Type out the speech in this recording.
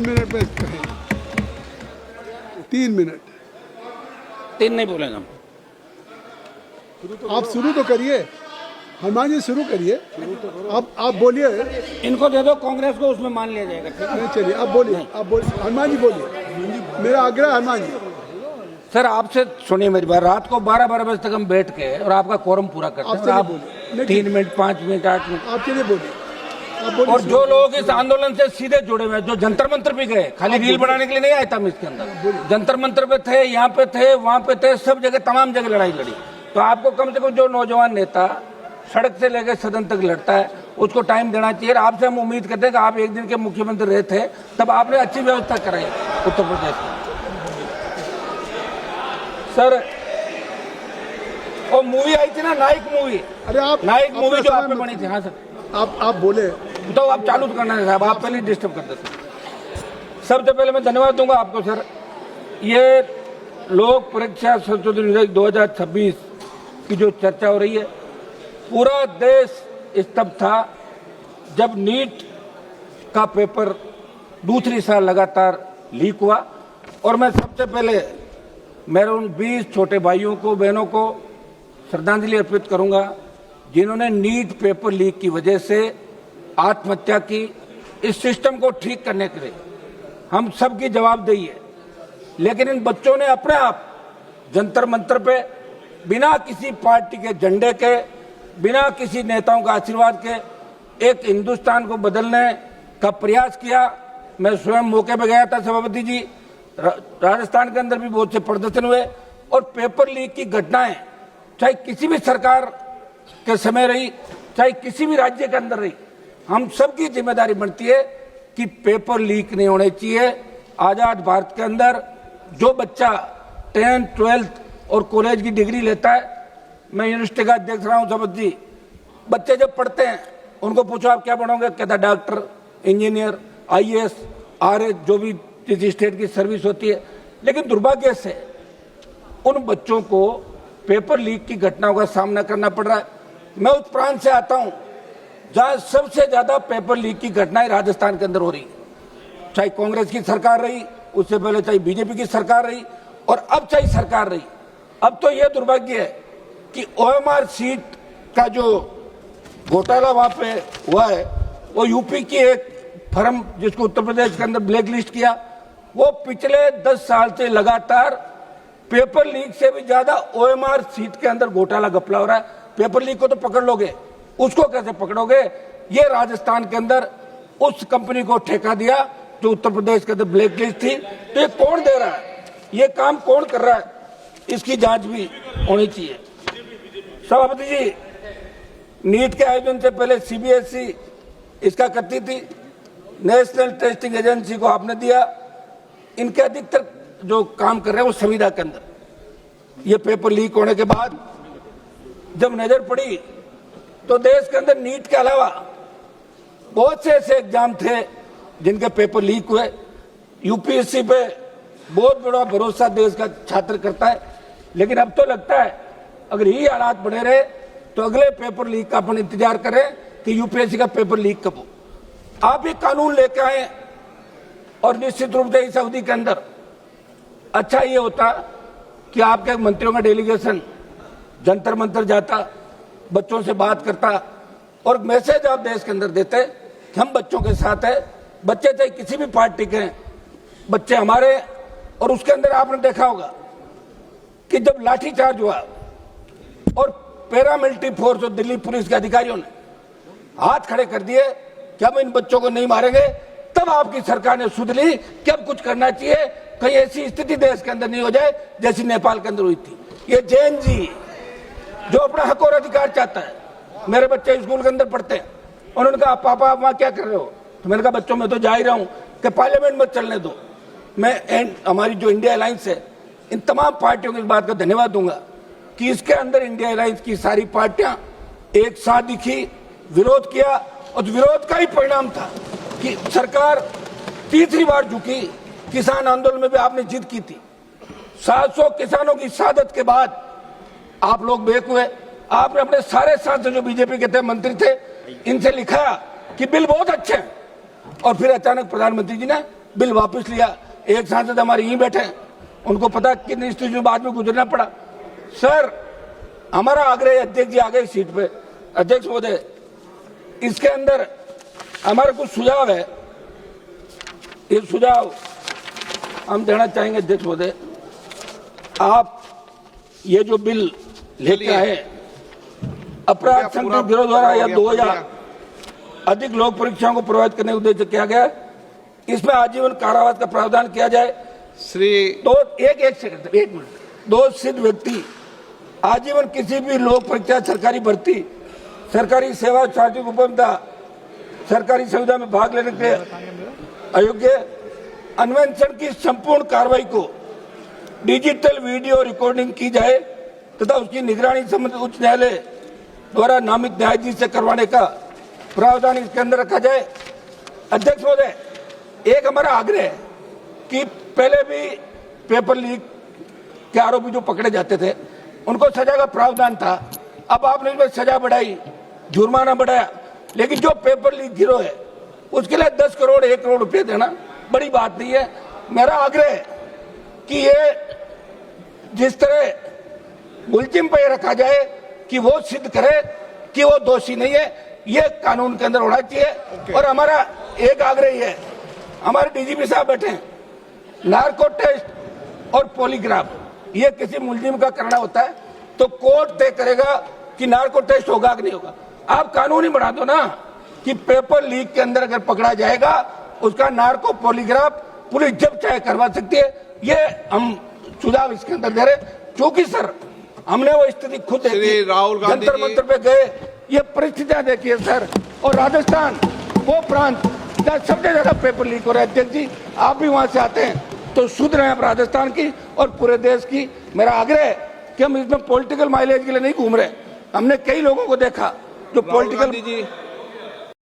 Minute में कहें, 3 minute. 3 नहीं बोलेंगे हम। आप शुरू तो करिए, हनुमान जी शुरू करिए। आप बोलिए। इनको दे दो, कांग्रेस को उसमें मान लिया जाएगा। ठीक है, नहीं चलिए, आप बोलिए, आप बोलिए, हनुमान जी बोलिए। मेरा आग्रह हनुमान जी। सर आपसे सुनिए मेरी बात, रात को 12-12 बजे तक हम बैठ के और आपका कोरम पूरा करते हैं, और आप 3 मिनट, 5 मिनट, 8 मिनट। आप चलिए बोलिए, आप बोलिए। और जो लोग इस आंदोलन से सीधे जुड़े हुए हैं, जो जंतर मंतर भी गए, खाली रील बनाने के लिए नहीं आए थे हम इसके अंदर, जंतर मंतर पे थे, यहाँ पे थे, वहां पे थे, सब जगह तमाम जगह लड़ाई लड़ी। तो आपको कम से कम जो नौजवान नेता सड़क से लेकर सदन तक लड़ता है उसको टाइम देना चाहिए। आपसे हम उम्मीद करते हैं कि आप एक दिन के मुख्यमंत्री रहे थे, तब आपने अच्छी व्यवस्था कराई उत्तर प्रदेश में। सर वो मूवी आई थी ना, नायक मूवी। अरे आप नायक मूवी जो आप पे बनी थी। हाँ सर, आप बोले तो आप चालू तो करना है साहब, आप पहले डिस्टर्ब कर देते। सबसे पहले मैं धन्यवाद दूंगा आपको सर। ये लोक परीक्षा संशोधन विधेयक 2026 की जो चर्चा हो रही है, पूरा देश स्तब्ध था जब नीट का पेपर दूसरी साल लगातार लीक हुआ। और मैं सबसे पहले मेरे उन 20 छोटे भाइयों को, बहनों को श्रद्धांजलि अर्पित करूंगा जिन्होंने नीट पेपर लीक की वजह से आत्महत्या की। इस सिस्टम को ठीक करने के लिए हम सबकी जवाबदेही है, लेकिन इन बच्चों ने अपने आप जंतर मंतर पे बिना किसी पार्टी के झंडे के, बिना किसी नेताओं का आशीर्वाद के एक हिंदुस्तान को बदलने का प्रयास किया। मैं स्वयं मौके पे गया था सभापति जी, राजस्थान के अंदर भी बहुत से प्रदर्शन हुए। और पेपर लीक की घटनाएं चाहे किसी भी सरकार के समय रही, चाहे किसी भी राज्य के अंदर रही, हम सबकी जिम्मेदारी बनती है कि पेपर लीक नहीं होने चाहिए। आजाद भारत के अंदर जो बच्चा 10th, 12th और कॉलेज की डिग्री लेता है, मैं यूनिवर्सिटी का अध्यक्ष रहा हूं सभापति जी, बच्चे जब पढ़ते हैं उनको पूछो आप क्या बनोगे, कहता डॉक्टर, इंजीनियर, IAS, RS, जो भी जिस स्टेट की सर्विस होती है। लेकिन दुर्भाग्य से उन बच्चों को पेपर लीक की घटनाओं का सामना करना पड़ रहा है। मैं उस प्रांत से आता हूं जहां सबसे ज्यादा पेपर लीक की घटनाएं राजस्थान के अंदर हो रही है, चाहे कांग्रेस की सरकार रही, उससे पहले चाहे बीजेपी की सरकार रही, और अब चाहे सरकार रही। अब तो यह दुर्भाग्य है कि OMR सीट का जो घोटाला वहां पे हुआ है, वो यूपी की एक फर्म जिसको उत्तर प्रदेश के अंदर ब्लैक लिस्ट किया, वो पिछले 10 साल से लगातार पेपर लीक से भी ज्यादा OMR सीट के अंदर घोटाला घपला हो रहा है। पेपर लीक को तो पकड़ लोगे, उसको कैसे पकड़ोगे? ये राजस्थान के अंदर उस कंपनी को ठेका दिया जो उत्तर प्रदेश के अंदर ब्लैक लिस्ट थी। तो ये कौन दे रहा है, ये काम कौन कर रहा है, इसकी जांच भी होनी चाहिए। सभापति जी, नीट के आयोजन से पहले CBSE इसका करती थी, नेशनल टेस्टिंग एजेंसी को आपने दिया। इनके अधिकतर जो काम कर रहे हैं वो संविदा के अंदर। ये पेपर लीक होने के बाद जब नजर पड़ी तो देश के अंदर नीट के अलावा बहुत से ऐसे एग्जाम थे जिनके पेपर लीक हुए। UPSC पे बहुत बड़ा भरोसा देश का छात्र करता है, लेकिन अब तो लगता है अगर यही हालात बने रहे तो अगले पेपर लीक का अपन इंतजार करें कि UPSC का पेपर लीक कब हो। आप ये कानून लेके आए और निश्चित रूप से इस अवधि के अंदर अच्छा ये होता कि आपके मंत्रियों का डेलीगेशन जंतर मंतर जाता, बच्चों से बात करता और मैसेज आप देश के अंदर देते कि हम बच्चों के साथ है। बच्चे चाहे किसी भी पार्टी के हैं, बच्चे हमारे। और उसके अंदर आपने देखा होगा कि जब लाठीचार्ज हुआ और पैरामिलिट्री फोर्स और दिल्ली पुलिस के अधिकारियों ने हाथ खड़े कर दिए कि हम इन बच्चों को नहीं मारेंगे, तब आपकी सरकार ने सुध ली कि अब कुछ करना चाहिए, कहीं ऐसी स्थिति देश के अंदर नहीं हो जाए जैसी नेपाल के अंदर हुई थी। ये जैन जी जो अपना हक और अधिकार चाहता है, मेरे बच्चे स्कूल के अंदर पढ़ते हैं, उन्होंने कहा पापा आप वहां क्या कर रहे हो? तो मैंने कहा बच्चों में तो जा ही रहा हूं कि पार्लियामेंट में चलने दो। मैं हमारी जो इंडिया अलायंस है, इन तमाम पार्टियों की इस बात का धन्यवाद दूंगा कि इसके अंदर इंडिया अलायंस की सारी पार्टियां एक साथ दिखी, विरोध किया, और विरोध का ही परिणाम था कि सरकार तीसरी बार झुकी। किसान आंदोलन में भी आपने जिद की थी। 700 किसानों की शहादत के बाद आप लोग बेक हुए। आपने अपने सारे सांसद जो बीजेपी के थे, मंत्री थे, इनसे लिखा कि बिल बहुत अच्छे हैं, और फिर अचानक प्रधानमंत्री जी ने बिल वापस लिया। एक सांसद हमारे यहीं बैठे हैं, उनको पता कितनी स्थिति बाद में गुजरना पड़ा। सर, हमारा आग्रह अध्यक्ष जी आ गए सीट पे, अध्यक्ष महोदय, इसके अंदर हमारा कुछ सुझाव है। ये सुझाव हम देना चाहेंगे अध्यक्ष महोदय। आप ये जो बिल लेके आए, अपराध संगठित गिरोह द्वारा या 2000 अधिक लोक परीक्षाओं को प्रभावित करने के उद्देश्य से किया गया है, इसमें आजीवन कारावास का प्रावधान किया जाए। तो एक मिनट, 2 सिद्ध व्यक्ति आजीवन किसी भी लोक परीक्षा, सरकारी भर्ती, सरकारी सेवा, शासकीय उपलब्धता, सरकारी सुविधा में भाग लेने के अयोग्य, अन्वेषण की संपूर्ण कार्रवाई को डिजिटल वीडियो रिकॉर्डिंग की जाए तथा उसकी निगरानी संबंधित उच्च न्यायालय द्वारा नामित न्यायाधीश से करवाने का प्रावधान इसके अंदर रखा जाए। अध्यक्ष महोदय, एक हमारा आग्रह है कि पहले भी पेपर लीक के आरोपी जो पकड़े जाते थे उनको सजा का प्रावधान था। अब आपने इसमें सजा बढ़ाई, जुर्माना बढ़ाया, लेकिन जो पेपर लीक गिरोह है उसके लिए 10 करोड़ 1 करोड़ रुपए देना बड़ी बात नहीं है। मेरा आग्रह है कि ये जिस तरह मुलजिम पे रखा जाए कि वो सिद्ध करे कि वो दोषी नहीं है, ये कानून के अंदर होना चाहिए। और हमारा एक आग्रह है, हमारे डीजीपी साहब बैठे हैं, नार्को टेस्ट और पॉलीग्राफ ये किसी मुलजिम का करना होता है तो कोर्ट तय करेगा कि नार्को टेस्ट होगा कि नहीं होगा। आप कानून ही बना दो ना कि पेपर लीक के अंदर अगर पकड़ा जाएगा उसका नार्को पॉलीग्राफ पुलिस जब चाहे करवा सकती है। ये हम सुझाव इसके अंदर दे रहे, क्योंकि सर हमने वो स्थिति खुद देखी, राहुल गांधी जंतर मंतर पे गए, ये परिस्थितियां देखिए सर। और राजस्थान वो प्रांत जहाँ सबसे ज्यादा पेपर लीक हो रहा है। अध्यक्ष जी, आप भी वहां से आते हैं तो शुद्ध रहे आप राजस्थान की और पूरे देश की। मेरा आग्रह है कि हम इसमें पॉलिटिकल माइलेज के लिए नहीं घूम रहे। हमने कई लोगों को देखा जो पॉलिटिकल